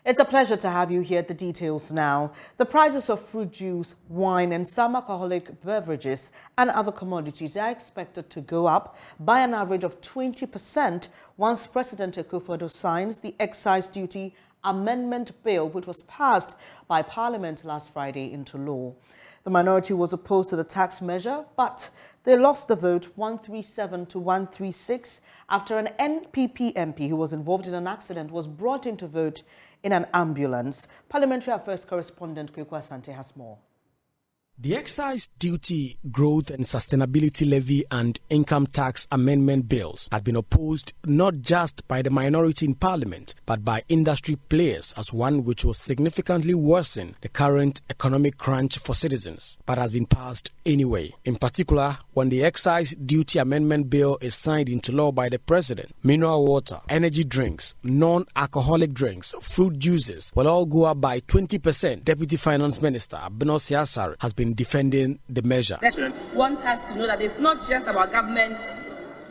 It's a pleasure to have you here. The details now. The prices of fruit juice, wine and some alcoholic beverages and other commodities are expected to go up by an average of 20% once President Akufo-Addo signs the excise duty amendment bill, which was passed by Parliament last Friday, into law. The minority was opposed to the tax measure, but they lost the vote 137 to 136 after an NPP MP who was involved in an accident was brought in to vote in an ambulance. Parliamentary Affairs correspondent Kweku Asante has more. The Excise Duty, Growth and Sustainability Levy and Income Tax Amendment Bills had been opposed not just by the minority in Parliament, but by industry players as one which will significantly worsen the current economic crunch for citizens, but has been passed anyway. In particular, when the Excise Duty Amendment Bill is signed into law by the President, mineral water, energy drinks, non-alcoholic drinks, fruit juices will all go up by 20%. Deputy Finance Minister Bernice has been defending the measure. Want us to know that it's not just about government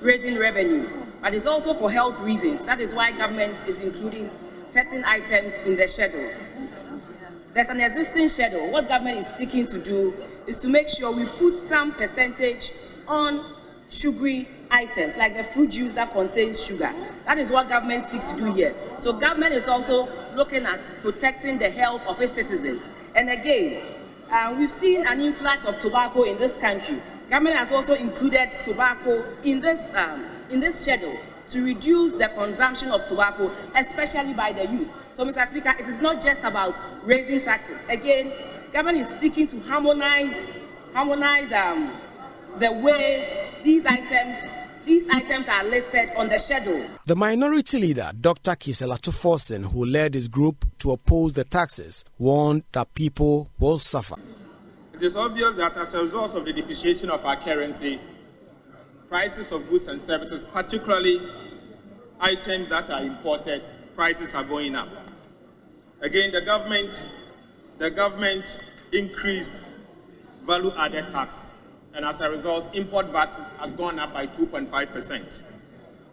raising revenue, but it's also for health reasons. That is why government is including certain items in the schedule. There's an existing schedule. What government is seeking to do is to make sure we put some percentage on sugary items, like the fruit juice that contains sugar. That is what government seeks to do here. So government is also looking at protecting the health of its citizens. And again, we've seen an influx of tobacco in this country. Government has also included tobacco in this schedule to reduce the consumption of tobacco, especially by the youth. So, Mr. Speaker, it is not just about raising taxes. Again, government is seeking to harmonize the way these items are listed on the schedule. The minority leader, Dr. Kisela Tuforsen, who led his group to oppose the taxes, warned that people will suffer. It is obvious that as a result of the depreciation of our currency, prices of goods and services, particularly items that are imported, prices are going up. Again, the government increased value-added tax, and as a result, import VAT has gone up by 2.5%.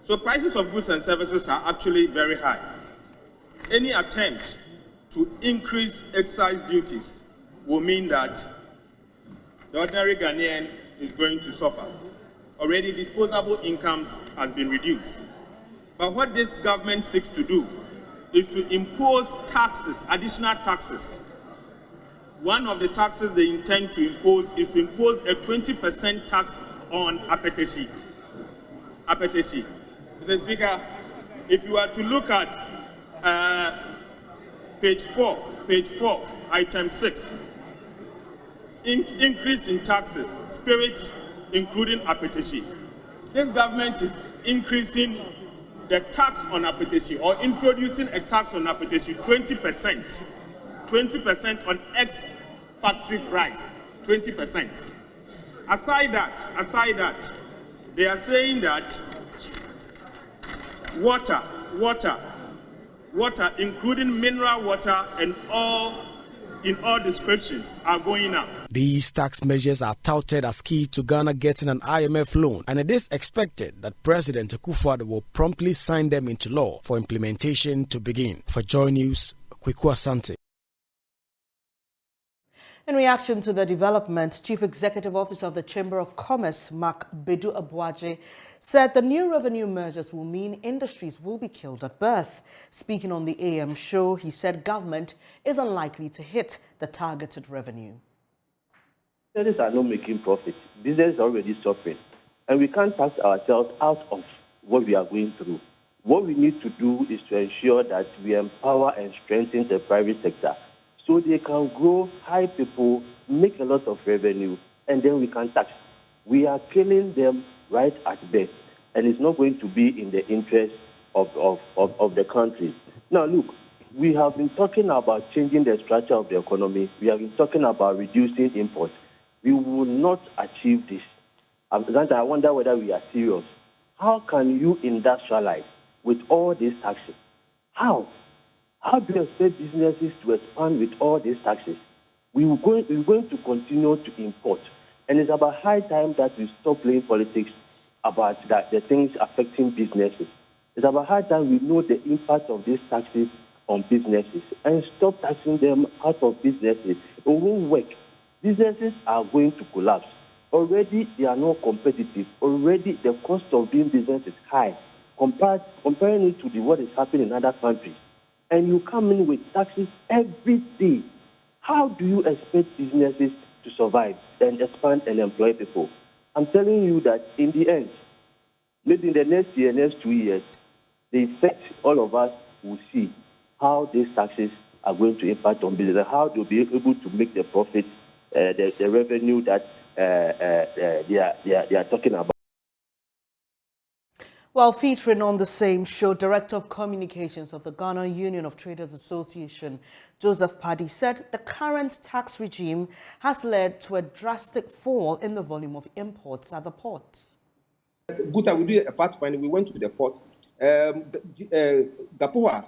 So prices of goods and services are actually very high. Any attempt to increase excise duties will mean that the ordinary Ghanaian is going to suffer. Already disposable incomes has been reduced. But what this government seeks to do is to impose taxes, additional taxes. One of the taxes they intend to impose is to impose a 20% tax on apetishi. Mr. Speaker, if you are to look at page 4, item 6, increase in taxes, spirit, including apetishi. This government is increasing the tax on apetishi, or introducing a tax on apetishi, 20% on ex-factory price, 20%. Aside that, they are saying that water, including mineral water and all in all descriptions, are going up. These tax measures are touted as key to Ghana getting an IMF loan, and it is expected that President Akufo-Addo will promptly sign them into law for implementation to begin. For Joy News, Kweku Asante. In reaction to the development, Chief Executive Officer of the Chamber of Commerce, Abu-Baidoo, said the new revenue measures will mean industries will be killed at birth. Speaking on the AM show, he said government is unlikely to hit the targeted revenue. Businesses are not making profit. Business is already suffering. And we can't tax ourselves out of what we are going through. What we need to do is to ensure that we empower and strengthen the private sector so they can grow, hire people, make a lot of revenue, and then we can tax. We are killing them right at birth, and it's not going to be in the interest of the country. Now, look, we have been talking about changing the structure of the economy. We have been talking about reducing imports. We will not achieve this. I wonder whether we are serious. How can you industrialize with all these taxes? How? How do you expect businesses to expand with all these taxes? We're going to continue to import. And it's about high time that we stop playing politics about the things affecting businesses. It's about high time we know the impact of these taxes on businesses and stop taxing them out of businesses. It won't work. Businesses are going to collapse. Already, they are not competitive. Already, the cost of doing business is high. Comparing it to what is happening in other countries. And you come in with taxes every day. How do you expect businesses to survive and expand and employ people? I'm telling you that in the end, maybe in the next year, next 2 years, the effect all of us will see how these taxes are going to impact on business, how they'll be able to make the profit, the revenue that they are talking about. While featuring on the same show, Director of Communications of the Ghana Union of Traders Association, Joseph Paddy, said the current tax regime has led to a drastic fall in the volume of imports at the ports. Guta, we did a fact finding. We went to the port. Gapoa,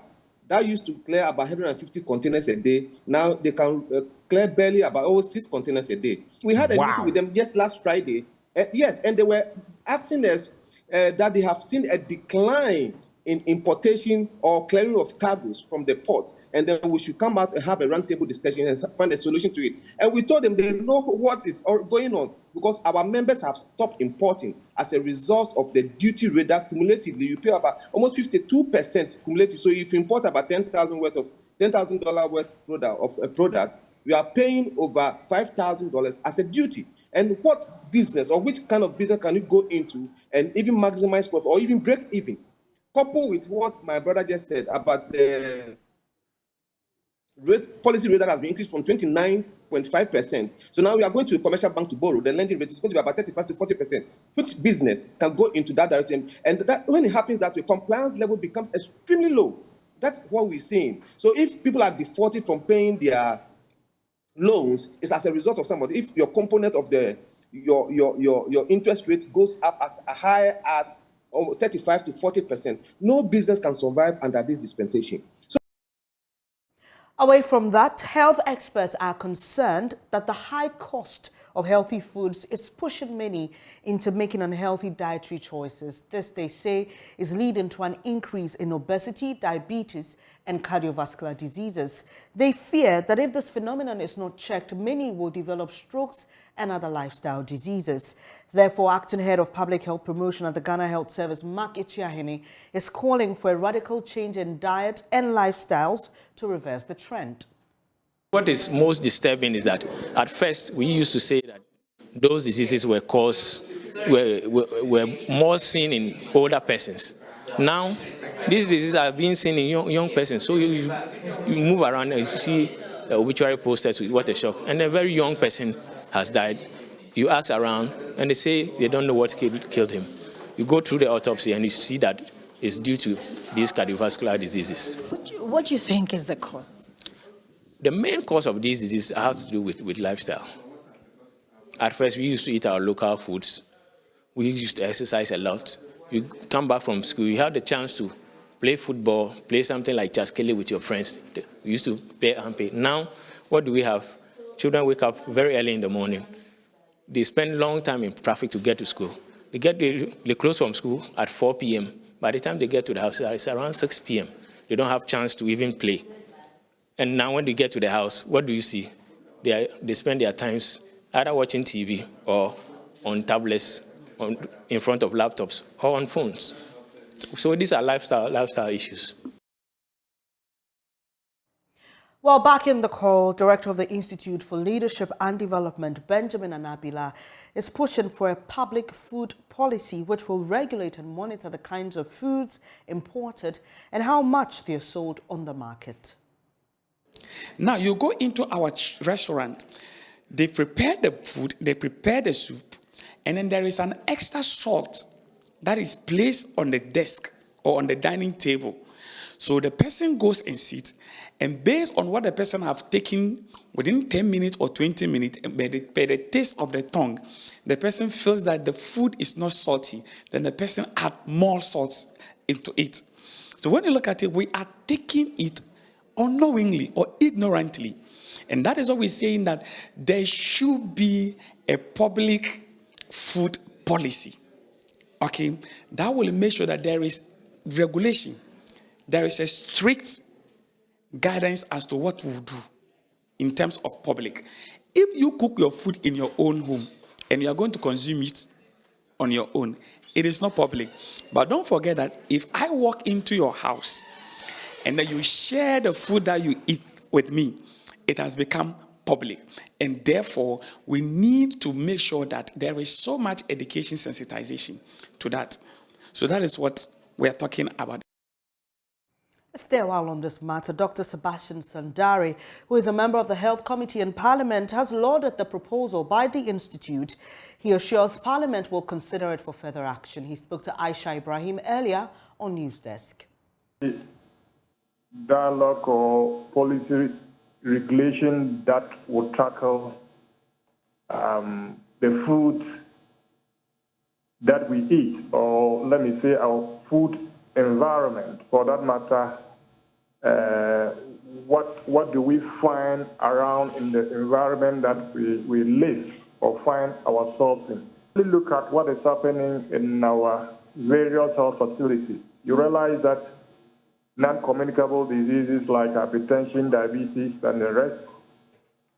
that used to clear about 150 containers a day. Now they can clear barely about 6 containers a day. We had a meeting with them just last Friday. Yes, and they were asking us that they have seen a decline in importation or clearing of cargoes from the port, and then we should come out and have a roundtable discussion and find a solution to it. And we told them they know what is going on because our members have stopped importing as a result of the duty rate that cumulatively you pay about almost 52% cumulative. So if you import about $10,000 worth of a product, we are paying over $5,000 as a duty. And what business or which kind of business can you go into and even maximize profit or even break even? Coupled with what my brother just said about the policy rate that has been increased from 29.5%. So now we are going to the commercial bank to borrow. The lending rate is going to be about 35 to 40%. Which business can go into that direction? And that, when it happens that way, compliance level becomes extremely low. That's what we're seeing. So if people are defaulted from paying their loans, it's as a result of somebody. If your component of your interest rate goes up as high as 35 to 40%, no business can survive under this dispensation. Away from that, health experts are concerned that the high cost of healthy foods is pushing many into making unhealthy dietary choices. This, they say, is leading to an increase in obesity, diabetes, and cardiovascular diseases. They fear that if this phenomenon is not checked, many will develop strokes and other lifestyle diseases. Therefore, Acting Head of Public Health Promotion at the Ghana Health Service, Mark Echiahene, is calling for a radical change in diet and lifestyles to reverse the trend. What is most disturbing is that at first we used to say that those diseases were more seen in older persons. Now, these diseases are being seen in young persons. So you move around and you see obituary posters with what a shock. And a very young person has died. You ask around and they say they don't know what killed him. You go through the autopsy and you see that it's due to these cardiovascular diseases. What do you think is the cause? The main cause of these diseases has to do with lifestyle. At first, we used to eat our local foods. We used to exercise a lot. You come back from school, you have the chance to play football, play something like chaskele with your friends. We used to play ampe. Now, what do we have? Children wake up very early in the morning. They spend a long time in traffic to get to school. They close from school at 4 p.m. By the time they get to the house, it's around 6 p.m. They don't have a chance to even play. And now when they get to the house, what do you see? They spend their times either watching TV or on tablets, in front of laptops, or on phones. So these are lifestyle issues. Well, back in the call, Director of the Institute for Leadership and Development, Benjamin Anabila, is pushing for a public food policy which will regulate and monitor the kinds of foods imported and how much they are sold on the market. Now, you go into our restaurant, they prepare the food, they prepare the soup, and then there is an extra salt that is placed on the desk or on the dining table. So the person goes and sits, and based on what the person have taken within 10 minutes or 20 minutes, by the taste of the tongue, the person feels that the food is not salty, then the person add more salt into it. So when you look at it, we are taking it unknowingly or ignorantly. And that is what we're saying, that there should be a public food policy. Okay? That will make sure that there is regulation. There is a strict guidance as to what we'll do in terms of public. If you cook your food in your own home and you are going to consume it on your own, it is not public. But don't forget that if I walk into your house and then you share the food that you eat with me, it has become public. And therefore, we need to make sure that there is so much education sensitization to that. So that is what we are talking about. Stay a while on this matter. Dr. Sebastian Sandari, who is a member of the Health Committee in Parliament, has lauded the proposal by the Institute. He assures Parliament will consider it for further action. He spoke to Aisha Ibrahim earlier on News Desk. Dialogue or policy regulation that will tackle the food that we eat, or let me say our food environment, for that matter. What do we find around in the environment that we live or find ourselves in? We look at what is happening in our various health facilities. You realize that non-communicable diseases like hypertension, diabetes, and the rest,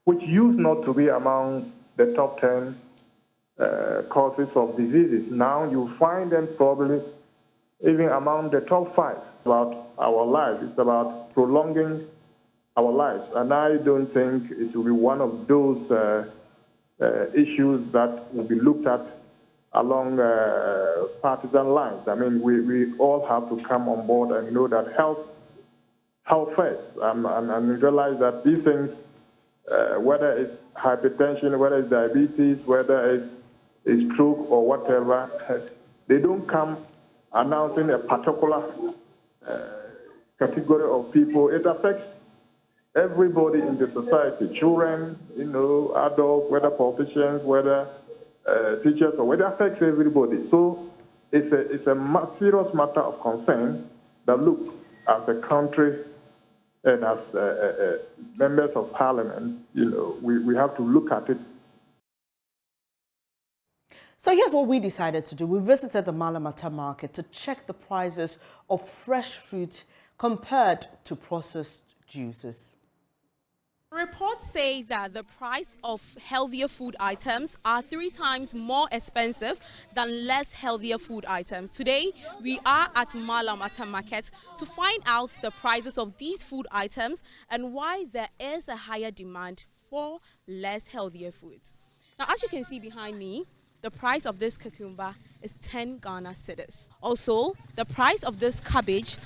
which used not to be among the top 10 causes of diseases, now you find them probably even among the top 5. About our lives, it's about prolonging our lives, and I don't think it will be one of those issues that will be looked at along partisan lines. I mean, we all have to come on board and know that health first, and realize that these things, whether it's hypertension, whether it's diabetes, whether it's stroke or whatever, they don't come announcing a particular category of people. It affects everybody in the society, children, adults, whether politicians, whether teachers, or whether it affects everybody. So it's a serious matter of concern that, look, as a country and as members of Parliament, we have to look at it. So here's what we decided to do. We visited the Malamata market to check the prices of fresh fruit compared to processed juices. Reports say that the price of healthier food items are 3 times more expensive than less healthier food items. Today, we are at Malamata market to find out the prices of these food items and why there is a higher demand for less healthier foods. Now, as you can see behind me, the price of this cucumber is 10 Ghana cedis. Also, the price of this cabbage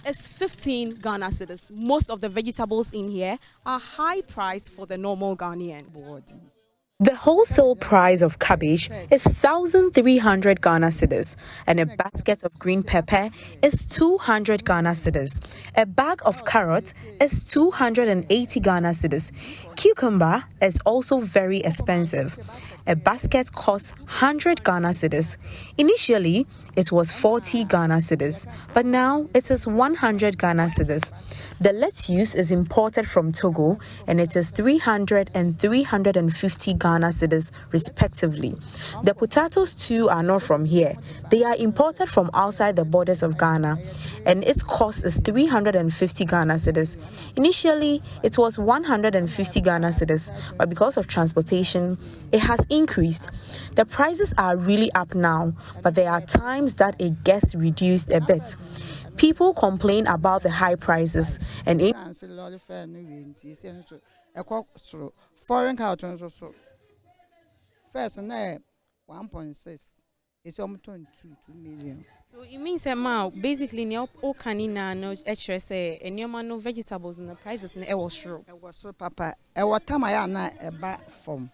is 15 Ghana cedis. Most of the vegetables in here are high priced for the normal Ghanaian. The wholesale price of cabbage is 1,300 Ghana cedis, and a basket of green pepper is 200 Ghana cedis. A bag of carrots is 280 Ghana cedis. Cucumber is also very expensive. A basket costs 100 Ghana cedis. Initially, it was 40 Ghana cedis, but now it is 100 Ghana cedis. The lettuce is imported from Togo, and it is 300 and 350 Ghana cedis respectively. The potatoes too are not from here. They are imported from outside the borders of Ghana, and its cost is 350 Ghana cedis. Initially, it was 150 Ghana cedis, but because of transportation, it has increased. The prices are really up now, but there are times that it gets reduced a bit. People complain about the high prices, and foreign cartons also first 1.6 it's almost 2 million. So it means that basically no canina no extra say and your man no vegetables and the prices in was sure. It was so papa. I was time I na a back from.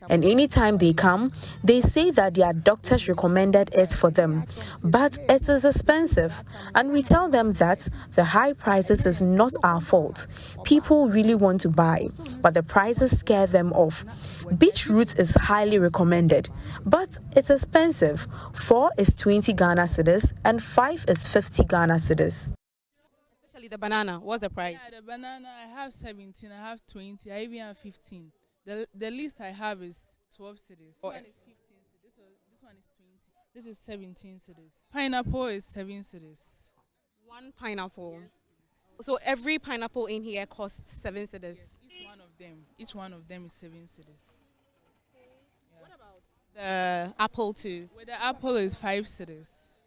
And anytime they come, they say that their doctors recommended it for them. But it is expensive. And we tell them that the high prices is not our fault. People really want to buy, but the prices scare them off. Beetroot is highly recommended, but it's expensive. 4 is 20 Ghana cedis and 5 is 50 Ghana cedis. The banana, what's the price? Yeah, the banana, I have 17, I have 20, I even have 15. The least I have is 12 cedis. This one is 15 cedis, this one is 20. This is 17 cedis. Pineapple is 7 cedis. One pineapple. So every pineapple in here costs 7 cedis. Each one of them is 7 cedis. What about the apple too? Well, the apple is 5 cedis.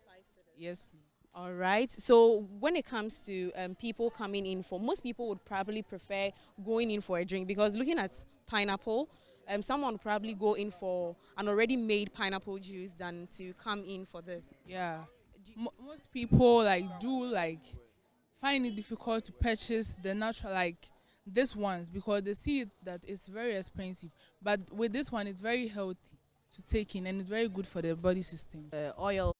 Yes, please. All right. So when it comes to people coming in for, most people would probably prefer going in for a drink because looking at pineapple, someone would probably go in for an already made pineapple juice than to come in for this. Yeah. Most people find it difficult to purchase the natural this ones because they see that it's very expensive. But with this one, it's very healthy to take in and it's very good for the body system. Oil.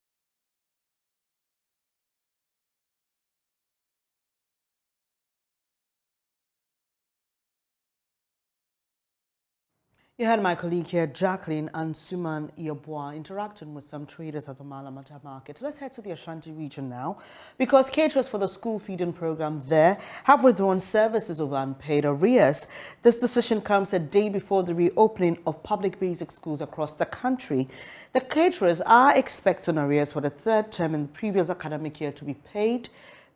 You had my colleague here, Jacqueline and Suman Yabwa, interacting with some traders at the Malamata market. Let's head to the Ashanti region now, because caterers for the school feeding program there have withdrawn services over unpaid arrears. This decision comes a day before the reopening of public basic schools across the country. The caterers are expecting arrears for the third term in the previous academic year to be paid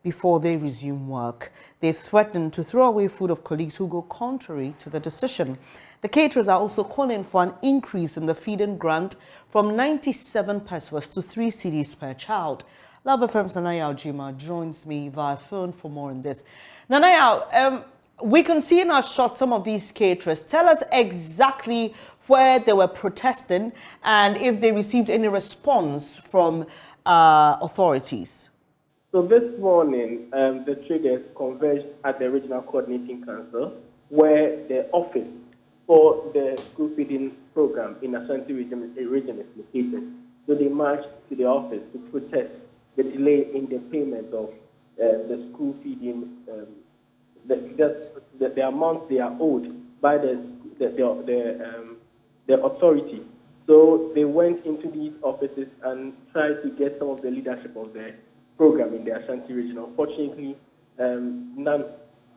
before they resume work. They've threatened to throw away food of colleagues who go contrary to the decision. The caterers are also calling for an increase in the feeding grant from 97 pesos to 3 cedis per child. Love FM's Nanaya Ojima joins me via phone for more on this. Nanaya, we can see in our shot some of these caterers. Tell us exactly where they were protesting and if they received any response from authorities. So this morning, the traders converged at the Regional Coordinating Council, where the office for the school feeding program in Ashanti region is located. So they marched to the office to protest the delay in the payment of the school feeding, the amount they are owed by the authority. So they went into these offices and tried to get some of the leadership of the program in the Ashanti region. Unfortunately, none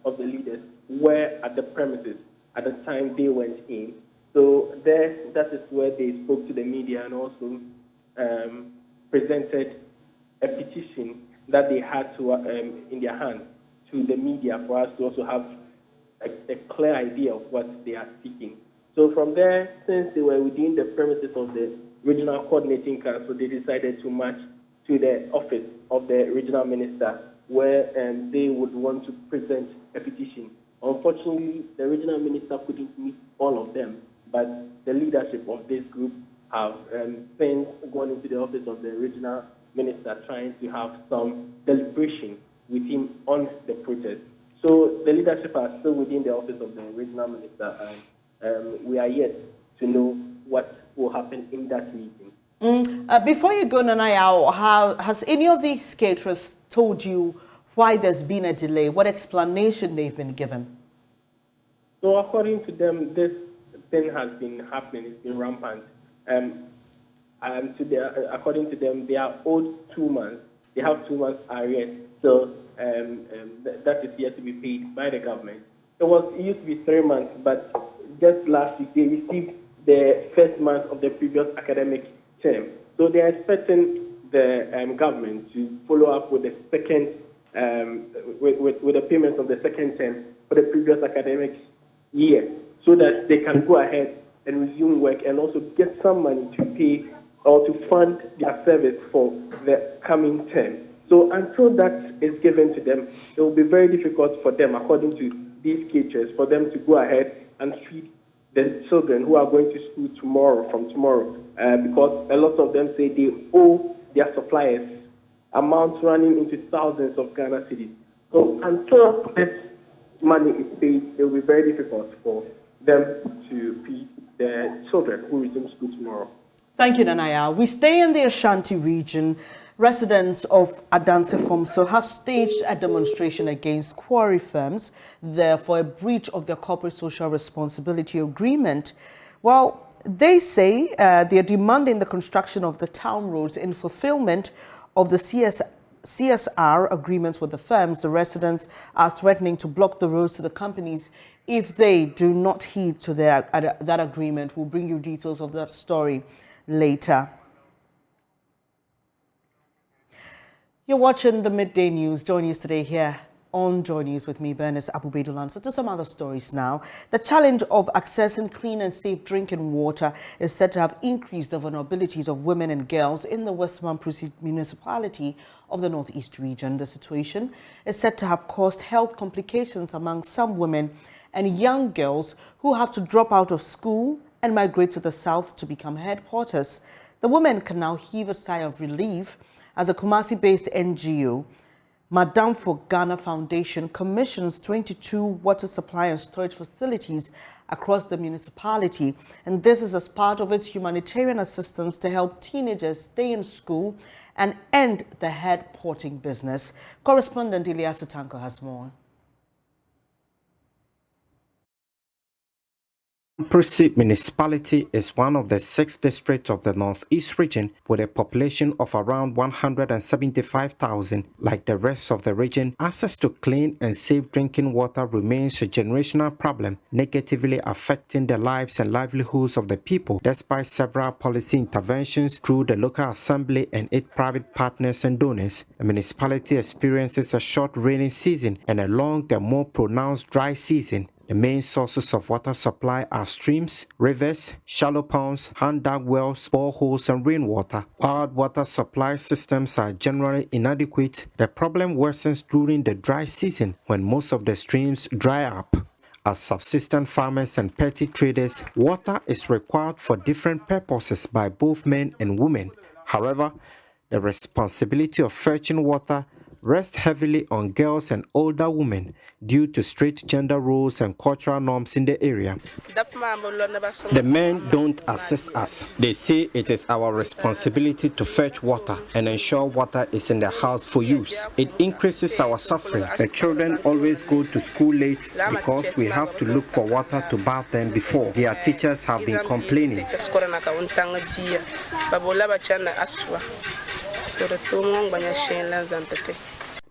of the leaders were at the premises at the time they went in. So that is where they spoke to the media and also presented a petition that they had to in their hands to the media for us to also have a clear idea of what they are seeking. So from there, since they were within the premises of the Regional Coordinating Council, they decided to march to the office of the regional minister, where they would want to present a petition. Unfortunately, the regional minister couldn't meet all of them, but the leadership of this group have since gone into the office of the regional minister trying to have some deliberation with him on the protest. So the leadership are still within the office of the regional minister, and we are yet to know what will happen in that meeting. Before you go, Nanaya, has any of these caterers told you why there's been a delay? What explanation they've been given? So according to them, this thing has been happening. It's been rampant. According to them, they are owed 2 months. They have 2 months arrears. So that is yet to be paid by the government. It used to be 3 months, but just last week they received the first month of the previous academic term. So they are expecting the government to follow up with the second, with the payments of the second term for the previous academic year, so that they can go ahead and resume work and also get some money to pay or to fund their service for the coming term. So until that is given to them, it will be very difficult for them, according to these caterers, for them to go ahead and feed the children who are going to school from tomorrow, because a lot of them say they owe their suppliers amounts running into thousands of Ghana cedis. So until this money is paid, it will be very difficult for them to feed the children who resume school tomorrow. Thank you, Nanaya. We stay in the Ashanti region. Residents of Adanse have staged a demonstration against quarry firms there for a breach of their corporate social responsibility agreement. Well, they say they're demanding the construction of the town roads in fulfillment of the CSR agreements with the firms. The residents are threatening to block the roads to the companies if they do not heed to that agreement. We'll bring you details of that story later. You're watching the Midday News. Join us today here on Joy News with me, Bernice, Abu-Baidoo, Lansah. To some other stories now. The challenge of accessing clean and safe drinking water is said to have increased the vulnerabilities of women and girls in the West Mamprusi municipality of the Northeast region. The situation is said to have caused health complications among some women and young girls who have to drop out of school and migrate to the south to become headquarters. The women can now heave a sigh of relief as a Kumasi-based NGO, Madam for Ghana Foundation, commissions 22 water supply and storage facilities across the municipality. And this is as part of its humanitarian assistance to help teenagers stay in school and end the head porting business. Correspondent Ilyas Tanko has more. Mamprusi municipality is one of the 6 districts of the Northeast region with a population of around 175,000. Like the rest of the region, access to clean and safe drinking water remains a generational problem, negatively affecting the lives and livelihoods of the people, despite several policy interventions through the local assembly and its private partners and donors. The municipality experiences a short rainy season and a long and more pronounced dry season. The main sources of water supply are streams, rivers, shallow ponds, hand-dug wells, boreholes, and rainwater. While water supply systems are generally inadequate, the problem worsens during the dry season when most of the streams dry up. As subsistence farmers and petty traders, water is required for different purposes by both men and women. However, the responsibility of fetching water rests heavily on girls and older women due to strict gender roles and cultural norms in the area. The men don't assist us. They say it is our responsibility to fetch water and ensure water is in the house for use. It increases our suffering. The children always go to school late because we have to look for water to bath them before. Their teachers have been complaining.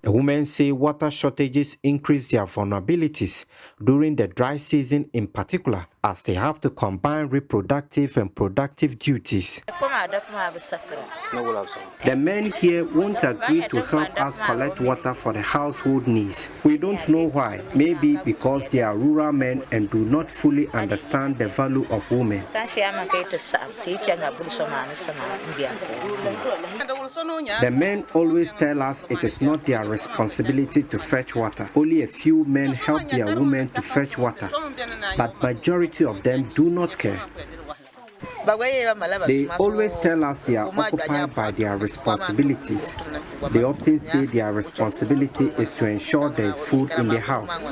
The women say water shortages increase their vulnerabilities during the dry season in particular, as they have to combine reproductive and productive duties. The men here won't agree to help us collect water for the household needs. We don't know why. Maybe because they are rural men and do not fully understand the value of women. The men always tell us it is not their responsibility to fetch water. Only a few men help their women to fetch water, but majority of them do not care. They always tell us they are occupied by their responsibilities. They often say their responsibility is to ensure there is food in the house.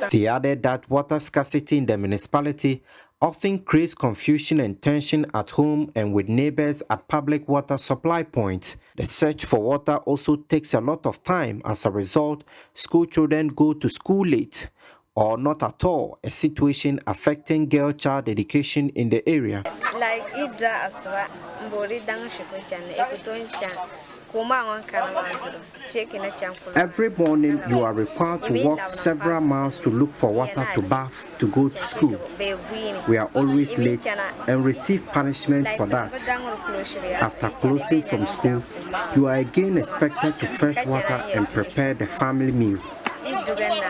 They added that water scarcity in the municipality often creates confusion and tension at home and with neighbors at public water supply points. The search for water also takes a lot of time. As a result, school children go to school late or not at all, a situation affecting girl child education in the area. Every morning you are required to walk several miles to look for water to bath to go to school. We are always late and receive punishment for that. After closing from school, you are again expected to fetch water and prepare the family meal.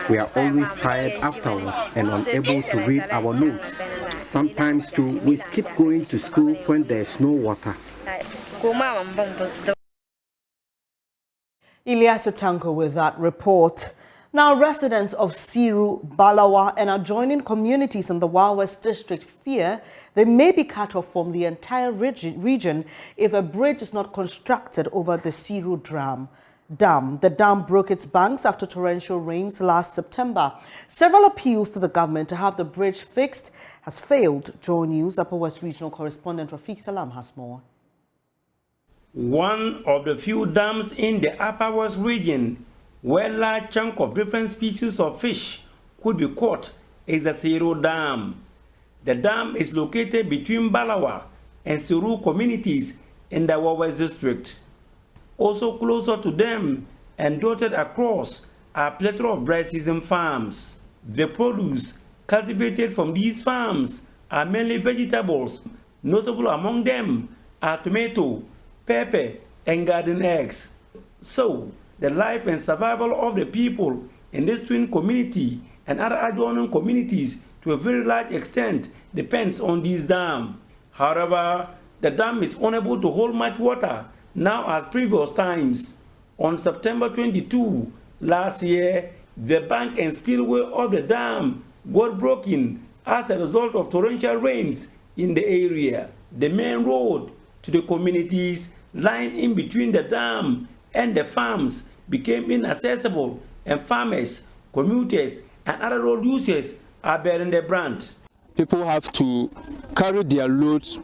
We are always tired afterward and unable to read our notes. Sometimes too, we skip going to school when there is no water. Ilyas Tanko with that report. Now, residents of Siru, Balawa and adjoining communities in the Wild West District fear they may be cut off from the entire region if a bridge is not constructed over the Siru Dam. The dam broke its banks after torrential rains last September. Several appeals to the government to have the bridge fixed has failed. Joy News Upper West Regional Correspondent Rafiq Salam has more. One of the few dams in the Upper West region where large chunk of different species of fish could be caught is the Siru Dam. The dam is located between Balawa and Siru communities in the Wild West District. Also closer to them and dotted across are a plethora of dry season farms. The produce cultivated from these farms are mainly vegetables. Notable among them are tomato, pepper, and garden eggs. So, the life and survival of the people in this twin community and other adjoining communities to a very large extent depends on this dam. However, the dam is unable to hold much water now as previous times. On September 22 last year, the bank and spillway of the dam got broken as a result of torrential rains in the area. The main road to the communities lying in between the dam and the farms became inaccessible, and farmers, commuters, and other road users are bearing the brunt. People have to carry their loads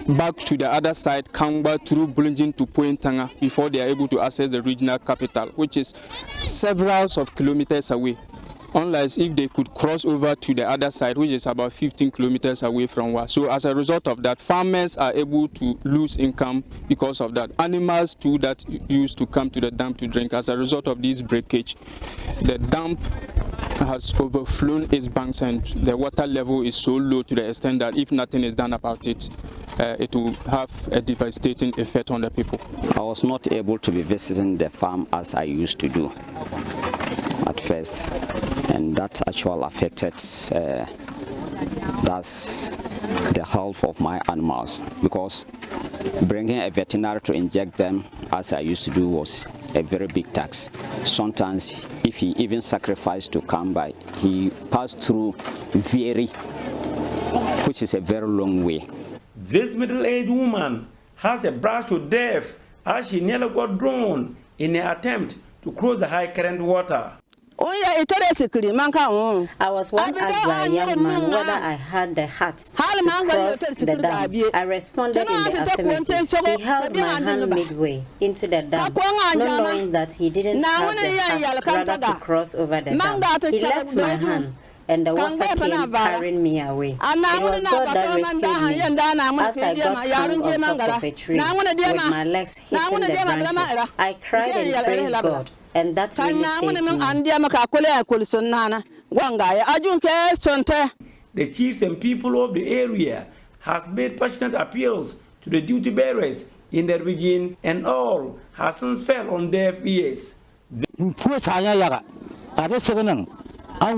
back to the other side, Kangba through Bulunjin to Pointanga before they are able to access the regional capital, which is several of kilometers away. Unless if they could cross over to the other side, which is about 15 kilometers away from where. So as a result of that, farmers are able to lose income because of that. Animals too that used to come to the dam to drink. As a result of this breakage, the dam has overflown its banks and the water level is so low to the extent that if nothing is done about it, it will have a devastating effect on the people. I was not able to be visiting the farm as I used to do at first, and that actually affected that's the health of my animals, because bringing a veterinary to inject them as I used to do was a very big tax. Sometimes if he even sacrificed to come by, he passed through Vieri, which is a very long way. This middle-aged woman has a brush with death as she nearly got drowned in an attempt to cross the high current water. I was once asked by a young man whether I had the heart to cross the dam. I responded in the affirmative. He held my hand midway into the dam, not knowing that he didn't have the heart rather to cross over the dam. He left my hand, and the water came carrying me away. It was God that rescued me as I got hung on top of a tree with my legs hitting the branches. I cried and praised God, and that really saved me. The chiefs and people of the area has made passionate appeals to the duty bearers in the region, and all has since fell on deaf ears. I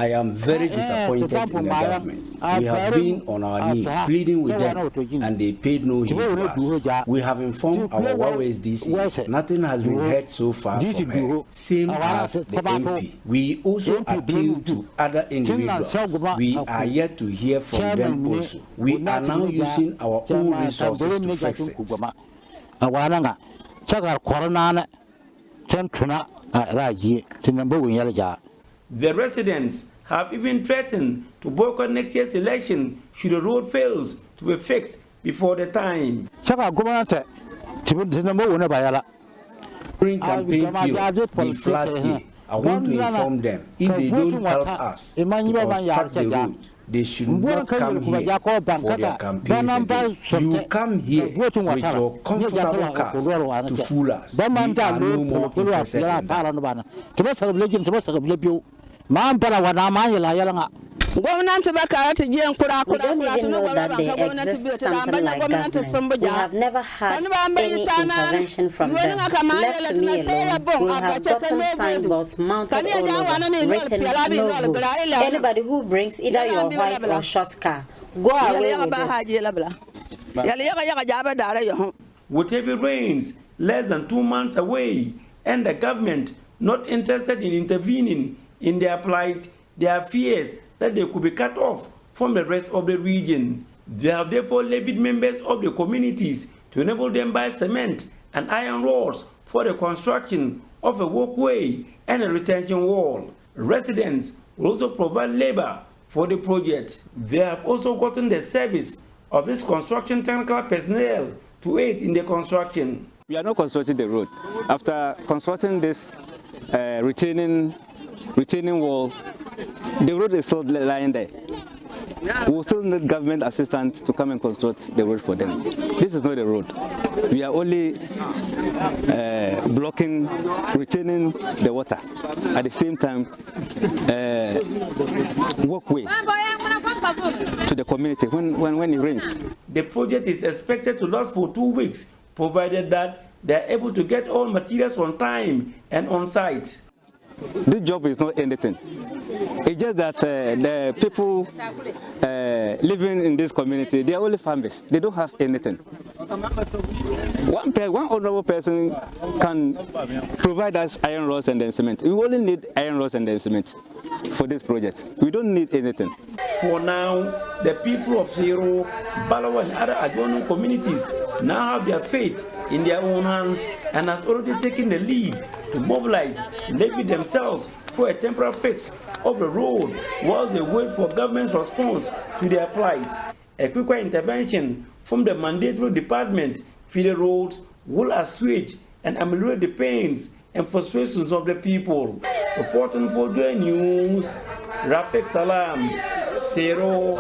am very disappointed in the government. We have been on our knees pleading with them, and they paid no heed to us. We have informed our Huawei's DC. Nothing has been heard so far from her. Same as the MP. We also appeal to other individuals. We are yet to hear from them also. We are now using our own resources to fix it. The residents have even threatened to boycott next year's election should the road fails to be fixed before the time. During campaign period, we flat here. I want to inform them, if they don't help us to construct the road, they should not come here for their campaigns again. You come here with your comfortable cars to fool us. We are no more interested in that. We don't even know that there exists something like government. We have never had any intervention from them. Left to me alone, we have gotten signboards mounted all over, written no votes. Anybody who brings either your white or short car, go away with it. With heavy rains less than 2 months away, and the government not interested in intervening in their plight, there are fears that they could be cut off from the rest of the region. They have therefore levied members of the communities to enable them buy cement and iron rods for the construction of a walkway and a retention wall. Residents will also provide labor for the project. They have also gotten the service of this construction technical personnel to aid in the construction. We are not constructing the road. After constructing this retaining wall, the road is still lying there. We will still need government assistance to come and construct the road for them. This is not a road. We are only blocking, retaining the water. At the same time, walkway to the community when it rains. The project is expected to last for 2 weeks, provided that they are able to get all materials on time and on site. This job is not anything. It's just that the people living in this community, they are only farmers. They don't have anything. One honorable person can provide us iron rods and then cement. We only need iron rods and then cement for this project. We don't need anything. For now, the people of Sero, Balawa and other adjoining communities now have their fate in their own hands and has already taken the lead to mobilize and levy themselves for a temporary fix of the road while they wait for government's response to their plight. A quicker intervention from the mandatory department for the roads will assuage and ameliorate the pains and frustrations of the people. Reporting for Joy News, Rafik Salam, Sero.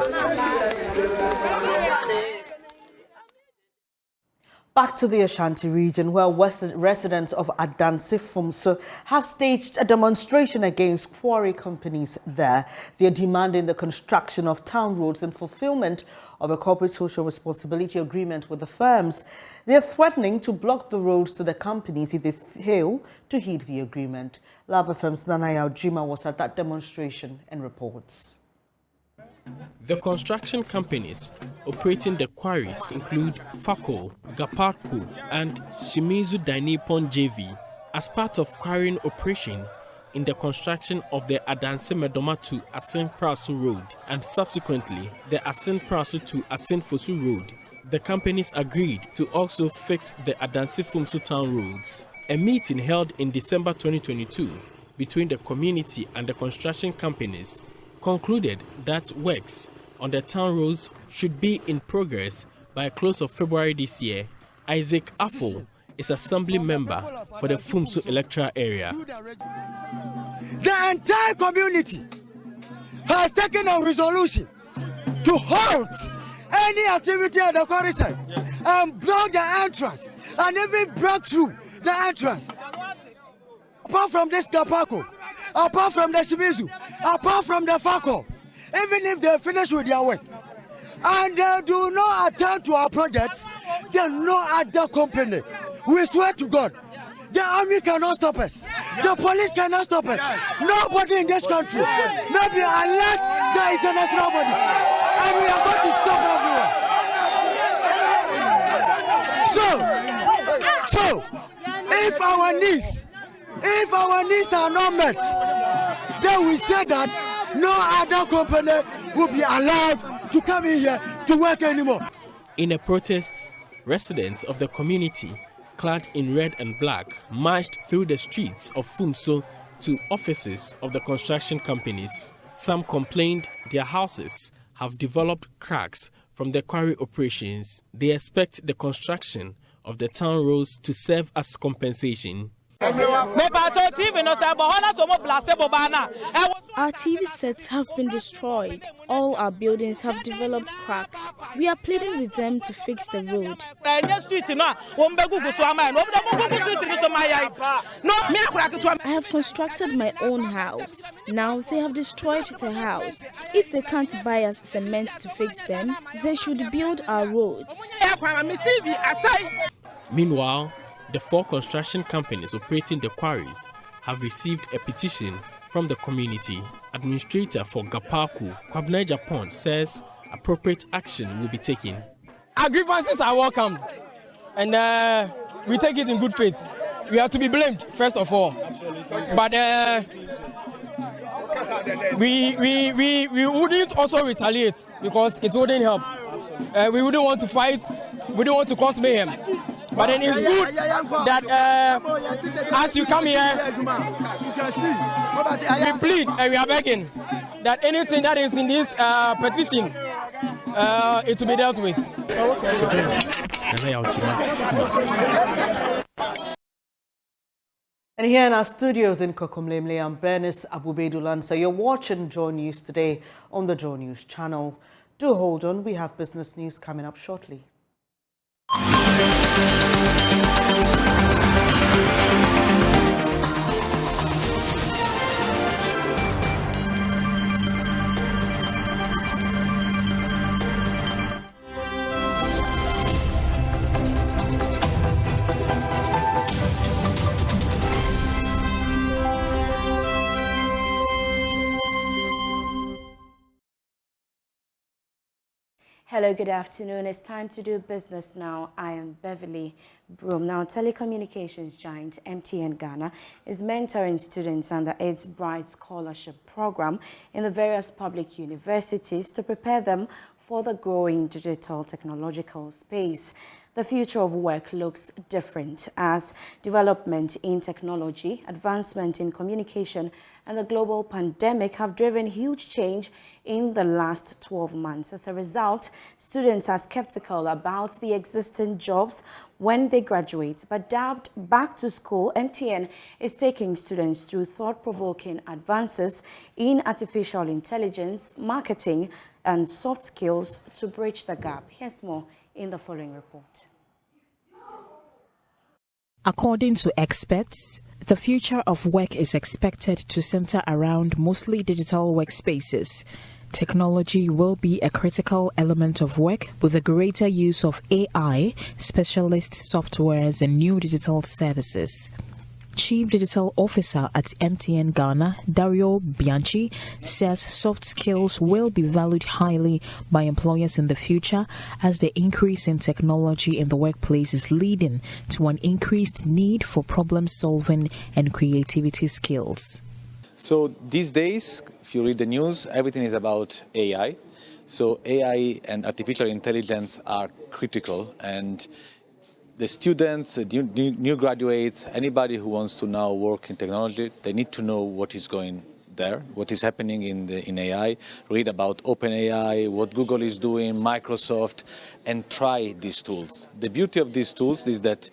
Back to the Ashanti region, where residents of Adanse Fumso have staged a demonstration against quarry companies there. They are demanding the construction of town roads and fulfillment of a corporate social responsibility agreement with the firms. They are threatening to block the roads to the companies if they fail to heed the agreement. Lava Firm's Nanaya Ojima was at that demonstration and reports. The construction companies operating the quarries include Fako, Gaparku and Shimizu Dainipon JV as part of quarrying operation in the construction of the Adanse Medoma to Asin Prasu Road and subsequently the Asin Prasu to Asin Fosu Road. The companies agreed to also fix the Adanse Fumso town roads. A meeting held in December 2022 between the community and the construction companies concluded that works on the town roads should be in progress by close of February this year. Isaac Afo is assembly member for the Fumso electoral area. The entire community has taken a resolution to halt any activity at the quarry site and block the entrance and even break through the entrance. Apart from this Kapako, apart from the Shimizu, apart from the Fako, even if they finish with their work and they do not attend to our projects, there are no other company. We swear to God, the army cannot stop us, the police cannot stop us, nobody in this country, maybe unless the international bodies, and we are going to stop everyone. So if our needs are not met, then we say that no other company will be allowed to come in here to work anymore. In a protest, residents of the community, clad in red and black, marched through the streets of Fumso to offices of the construction companies. Some complained their houses have developed cracks from the quarry operations. They expect the construction of the town roads to serve as compensation. Our TV sets have been destroyed. All our buildings have developed cracks. We are pleading with them to fix the road. I have constructed my own house. Now they have destroyed the house. If they can't buy us cement to fix them, they should build our roads. Meanwhile, the 4 construction companies operating the quarries have received a petition from the community. Administrator for Gapaku, Kwabena Japan, says appropriate action will be taken. Our grievances are welcomed and we take it in good faith. We are to be blamed, first of all. But we wouldn't also retaliate because it wouldn't help. We wouldn't want to fight, we don't want to cause mayhem. But then it's good that as you come here, we plead and we are begging that anything that is in this petition, it will be dealt with. And here in our studios in Kokomlemle, I'm Bernice, Abu-Baidoo, Lansah. You're watching Joy News today on the Joy News channel. Do hold on, we have business news coming up shortly. Hello, good afternoon. It's time to do business now. I am Beverly Broom. Now, telecommunications giant MTN Ghana is mentoring students under its Bright Scholarship Program in the various public universities to prepare them for the growing digital technological space. The future of work looks different as development in technology, advancement in communication, and the global pandemic have driven huge change in the last 12 months. As a result, students are skeptical about the existing jobs when they graduate. But dubbed Back to School, MTN is taking students through thought-provoking advances in artificial intelligence, marketing, and soft skills to bridge the gap. Here's more in the following report. According to experts, the future of work is expected to center around mostly digital workspaces. Technology will be a critical element of work with a greater use of AI, specialist softwares, and new digital services. Chief Digital Officer at MTN Ghana, Dario Bianchi, says soft skills will be valued highly by employers in the future as the increase in technology in the workplace is leading to an increased need for problem solving and creativity skills. So these days, if you read the news, everything is about AI. So AI and artificial intelligence are critical, and the students, the new graduates, anybody who wants to now work in technology, they need to know what is going there, what is happening in AI, read about OpenAI, what Google is doing, Microsoft, and try these tools. The beauty of these tools is that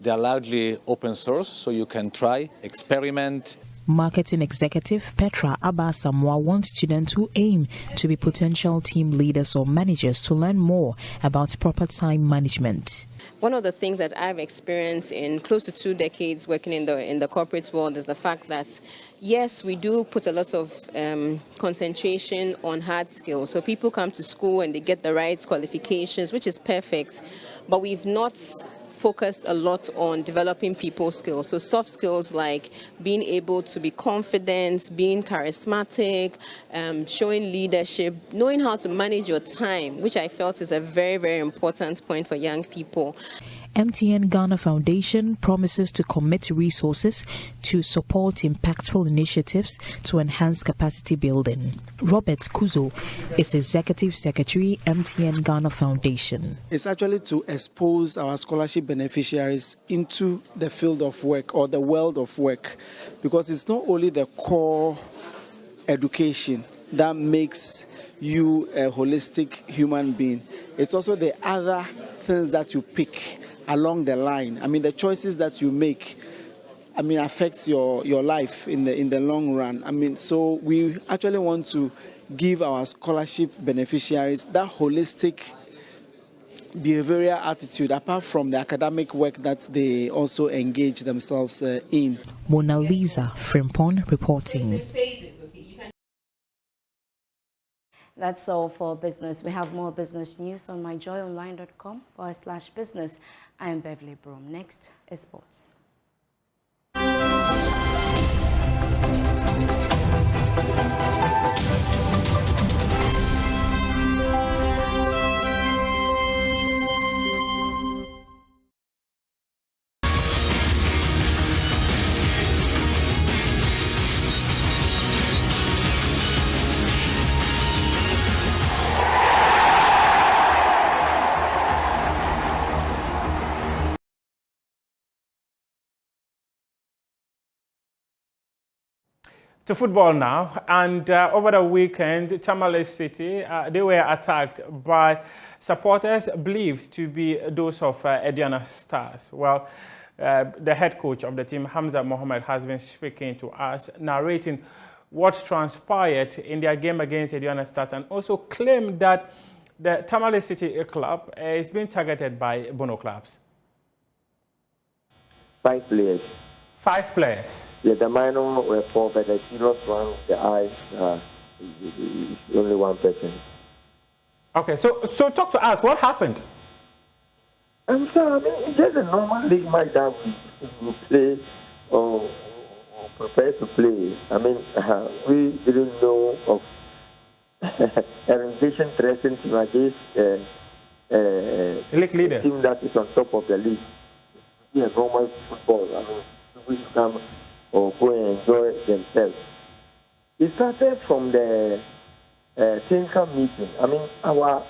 they are largely open source, so you can try, experiment. Marketing executive Petra Abba-Samoa wants students who aim to be potential team leaders or managers to learn more about proper time management. One of the things that I've experienced in close to 2 decades working in the corporate world is the fact that, yes, we do put a lot of concentration on hard skills. So people come to school and they get the right qualifications, which is perfect, but we've not focused a lot on developing people skills. So soft skills like being able to be confident, being charismatic, showing leadership, knowing how to manage your time, which I felt is a very, very important point for young people. MTN Ghana Foundation promises to commit resources to support impactful initiatives to enhance capacity building. Robert Kuzo is Executive Secretary, MTN Ghana Foundation. It's actually to expose our scholarship beneficiaries into the field of work or the world of work, because it's not only the core education that makes you a holistic human being, it's also the other things that you pick along the line. I mean, the choices that you make, I mean, affects your life in the long run. I mean, so we actually want to give our scholarship beneficiaries that holistic behavioral attitude apart from the academic work that they also engage themselves in. Mona Lisa Frimpon reporting. That's all for business. We have more business news on myjoyonline.com/business. I am Beverly Broom. Next is sports. To football now, and over the weekend, Tamale City, they were attacked by supporters believed to be those of Ediana Stars. Well, the head coach of the team, Hamza Mohammed, has been speaking to us, narrating what transpired in their game against Ediana Stars, and also claimed that the Tamale City club is being targeted by Bono clubs. 5 players. 5 players. Yeah, the minor were 4, but the serious one, the eyes, only 1 person. Okay, so talk to us. What happened? So, I mean, it's just a normal league match that we play or prepare to play. I mean, we didn't know of a relegation threatened team against league a team that is on top of the league. Yeah, normal football. I mean, people come or go and enjoy themselves. It started from the Tinker meeting. I mean, our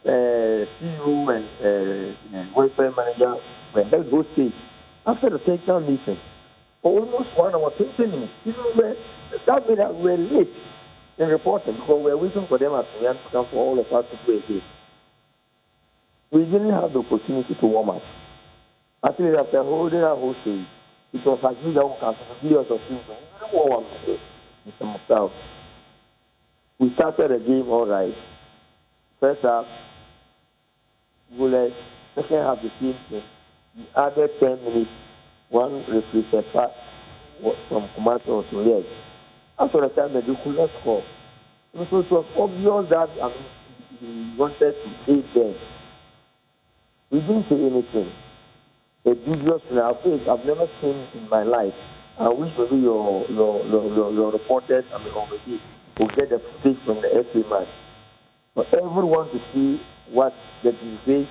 CEO and welfare manager were held both stage after the Tinker meeting for almost 1 hour, 20 minutes. That made us were late in reporting because we were waiting for them at the end to come for all of us to play again. We didn't have the opportunity to warm up. Actually, after holding our whole stage, it was agreed that we can be years of things. We didn't warm up, Mr. Mustafa. We started the game all right. First half, second half the same thing. We added 10 minutes, one referee set pass from commercial to yes. After the time, they could not score. So it was obvious that we wanted to aid them. We didn't say anything. A dubious in our face I've never seen in my life. I wish maybe your reporters already will get the footage from the FA match. For everyone to see what the debate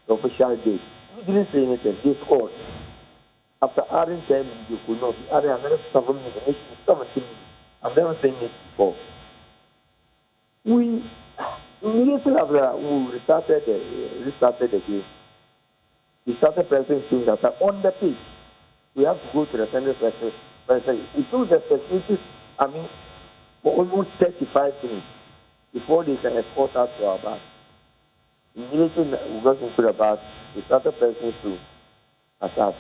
official did. We didn't say anything. They scored. After adding 10 minutes, you could not. Adding another 7 minutes, 17 minutes. I've never seen this before. We immediately after we restarted the game. We started pressing things that are on the pitch. We have to go to the center section. It took the facilities, for almost 35 minutes before they can escort us to our bus. Immediately we got into the bus, we started pressing through attack.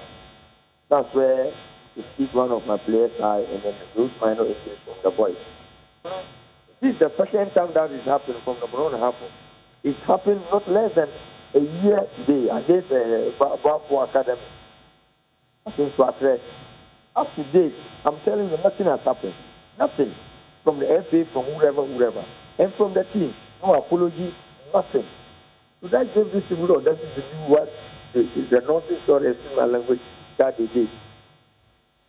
That's where it hit one of my players' eye and then those minor injuries from the boys. This is the second time that is happening from the Brown Happen. It's happened not less than a year today against Bapu Academy. Against Suarez. Up to date, I'm telling you, nothing has happened. Nothing. From the FA, from whoever. And from the team. No apology, nothing. So that gave this people the audacity to do what the Northeast or the language that they did.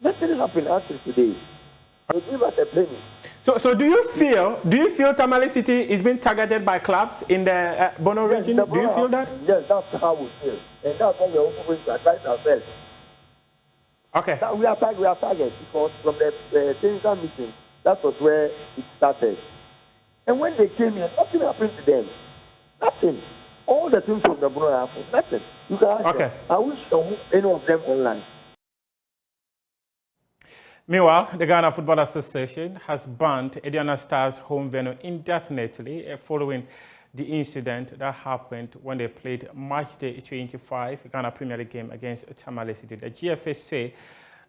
Nothing happened until today. They give us a penny. So do you feel Tamale City is being targeted by clubs in the Bono region? Do you feel that? Yes, that's how we feel. And that's why we're also going to advise ourselves. Okay. We are targeted because from the Tinker meeting, that was where it started. And when they came here, nothing happened to them. Nothing. All the things from the Bono happened. Nothing. You can ask them. I wish any of them online. Meanwhile, the Ghana Football Association has banned Aduana Stars' home venue indefinitely following the incident that happened when they played Matchday 25 Ghana Premier League game against Tamale City. The GFA say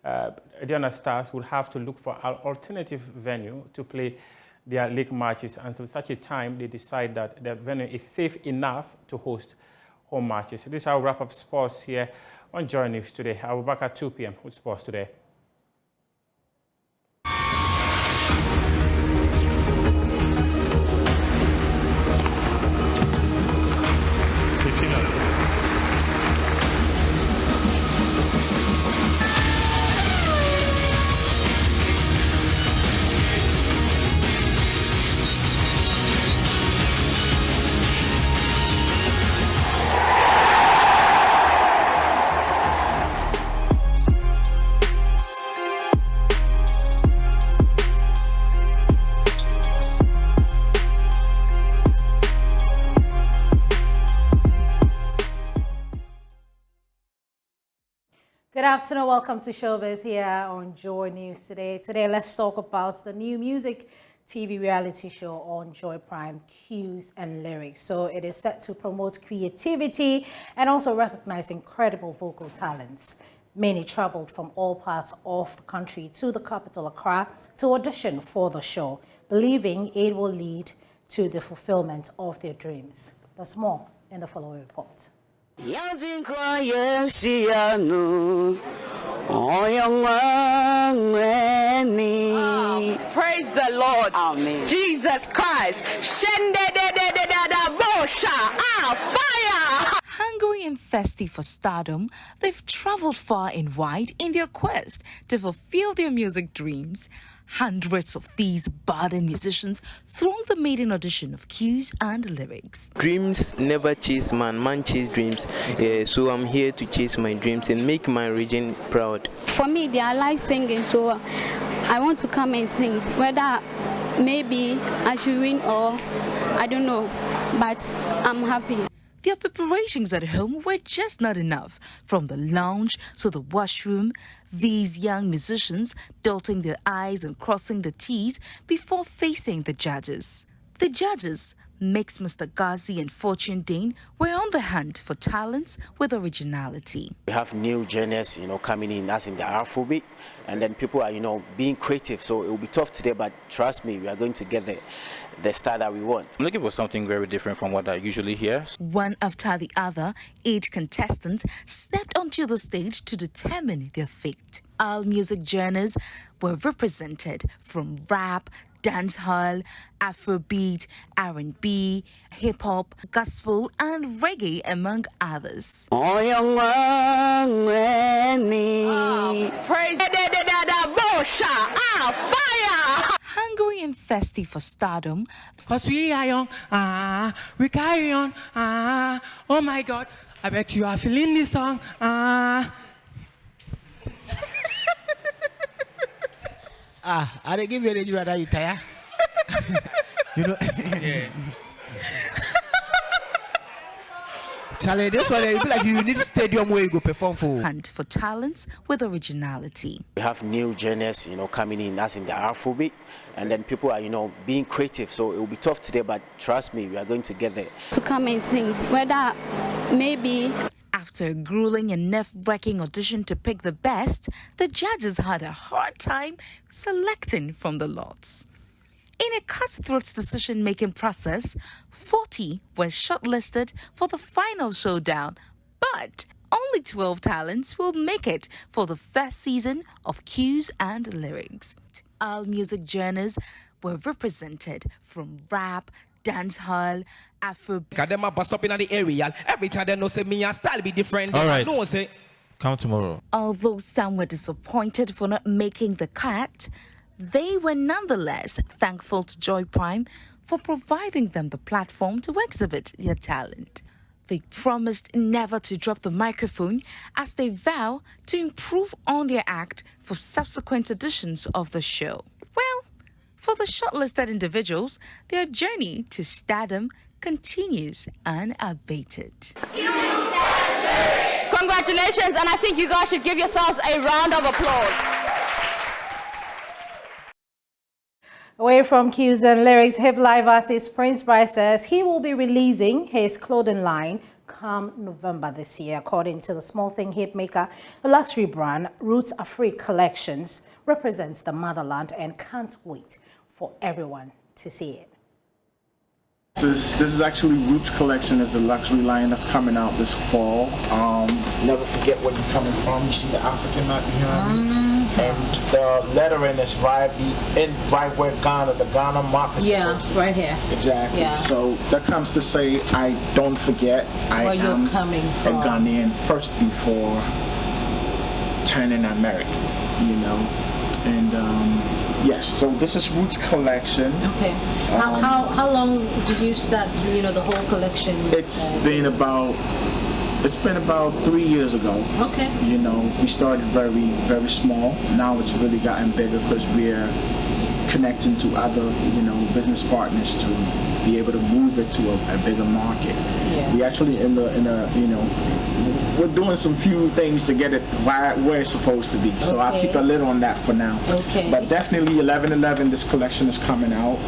Aduana Stars would have to look for an alternative venue to play their league matches until such a time they decide that the venue is safe enough to host home matches. This is how we wrap up sports here on Joy News today. I will be back at 2 p.m. with sports today. Good afternoon, welcome to Showbiz here on Joy News today. Today, let's talk about the new music TV reality show on Joy Prime, Cues and Lyrics. So it is set to promote creativity and also recognize incredible vocal talents. Many traveled from all parts of the country to the capital, Accra, to audition for the show, believing it will lead to the fulfillment of their dreams. There's more in the following report. Praise the Lord. Amen. Jesus Christ. Fire. Hungry and thirsty for stardom, they've traveled far and wide in their quest to fulfill their music dreams. Hundreds of these budding musicians thronged the maiden audition of Cues and Lyrics. Dreams never chase man, man chase dreams. So I'm here to chase my dreams and make my region proud. For me, I like singing, so I want to come and sing. Whether maybe I should win or I don't know, but I'm happy. Their preparations at home were just not enough. From the lounge to the washroom, these young musicians dotting their I's and crossing the T's before facing the judges. The judges, Mix Mr. Gazi and Fortune Dane, were on the hunt for talents with originality. We have new genres, coming in, as in the Afrobeat, and then people are, being creative. So it will be tough today, but trust me, we are going to get the style that we want. I'm looking for something very different from what I usually hear. One after the other, each contestant stepped onto the stage to determine their fate. All music genres were represented, from rap, dancehall, Afrobeat, R&B, hip-hop, gospel, and reggae, among others. Praise fire! Hungry and thirsty for stardom, because we are young, we carry on, oh my God, I bet you are feeling this song, I didn't give you any rather you tire. Yeah. Charlie, this one you be like you need stadium where you go perform for. Hunt for talents with originality. We have new genres, coming in, as in the Afrobeat, and then people are, being creative. So it will be tough today, but trust me, we are going to get there. To come and sing, whether maybe. After a grueling and nerve-wracking audition to pick the best, the judges had a hard time selecting from the lots. In a cutthroat decision-making process, 40 were shortlisted for the final showdown, but only 12 talents will make it for the first season of Cues and Lyrics. All music genres were represented, from rap, dancehall, Afrobeat. Kadema bust up in the area. Every time they know say me and style be different. All right. No one say. Count tomorrow. Although some were disappointed for not making the cut, they were nonetheless thankful to Joy Prime for providing them the platform to exhibit their talent. They promised never to drop the microphone as they vow to improve on their act for subsequent editions of the show. Well, for the shortlisted individuals, their journey to stardom continues unabated. Congratulations, and I think you guys should give yourselves a round of applause. Away from Cues and Lyrics, hip live artist Prince Bright says he will be releasing his clothing line come November this year. According to the Small Thing hip maker, the luxury brand Roots Afrique Collections represents the motherland and can't wait for everyone to see it. This is actually Roots Collection, is the luxury line that's coming out this fall. Never forget where you're coming from. You see the African map behind me? And the lettering is right where Ghana, the Ghana mark is supposed to be. Right here. Exactly. Yeah. So that comes to say, I don't forget I am a Ghanaian first before turning American, And yes, so this is Roots Collection. Okay. How long did you start, the whole collection? It's been about 3 years ago. Okay. We started very, very small. Now it's really gotten bigger because we're connecting to other, business partners to be able to move it to a bigger market. Yeah. We actually we're doing some few things to get it where it's supposed to be. So I'll keep a lid on that for now. Okay. But definitely 11/11, this collection is coming out.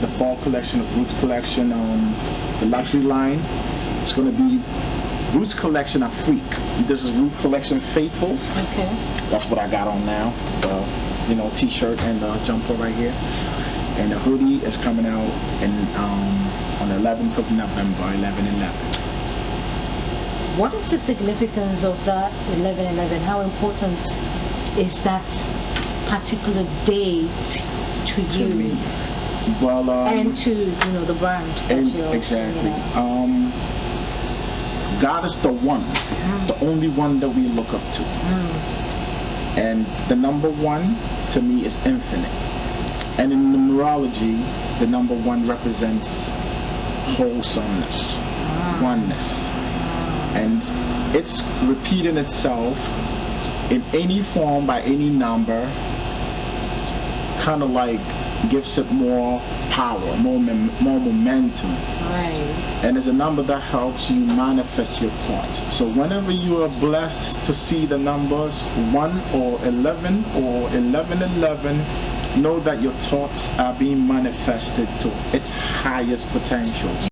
The fall collection of Roots Collection, the luxury line. It's going to be Roots Collection Afrique. This is Roots Collection Faithful. Okay. That's what I got on now. T-shirt and jumper right here. And the hoodie is coming out on the 11th of November, 11/11. What is the significance of that 11/11? How important is that particular date to you? Me. Well, and to the brand. Exactly. God is the one, the only one that we look up to. And the number one to me is infinite. And in numerology, the number 1 represents wholesomeness, oneness. And it's repeating itself in any form by any number, kind of like gives it more power, more momentum. Right. And it's a number that helps you manifest your thoughts. So whenever you are blessed to see the numbers 1 or 11 or 1111, know that your thoughts are being manifested to its highest potentials.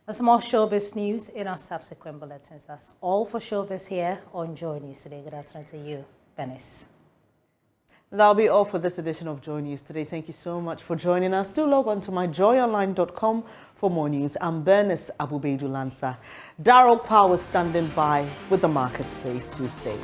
That's more showbiz news in our subsequent bulletins. That's all for showbiz here on Joy News today. Good afternoon to you, Bernice. That'll be all for this edition of Joy News today. Thank you so much for joining us. Do log on to myjoyonline.com for more news. I'm Bernice Abu-Baidoo Lansah. Daryl Power standing by with the marketplace. Do stay.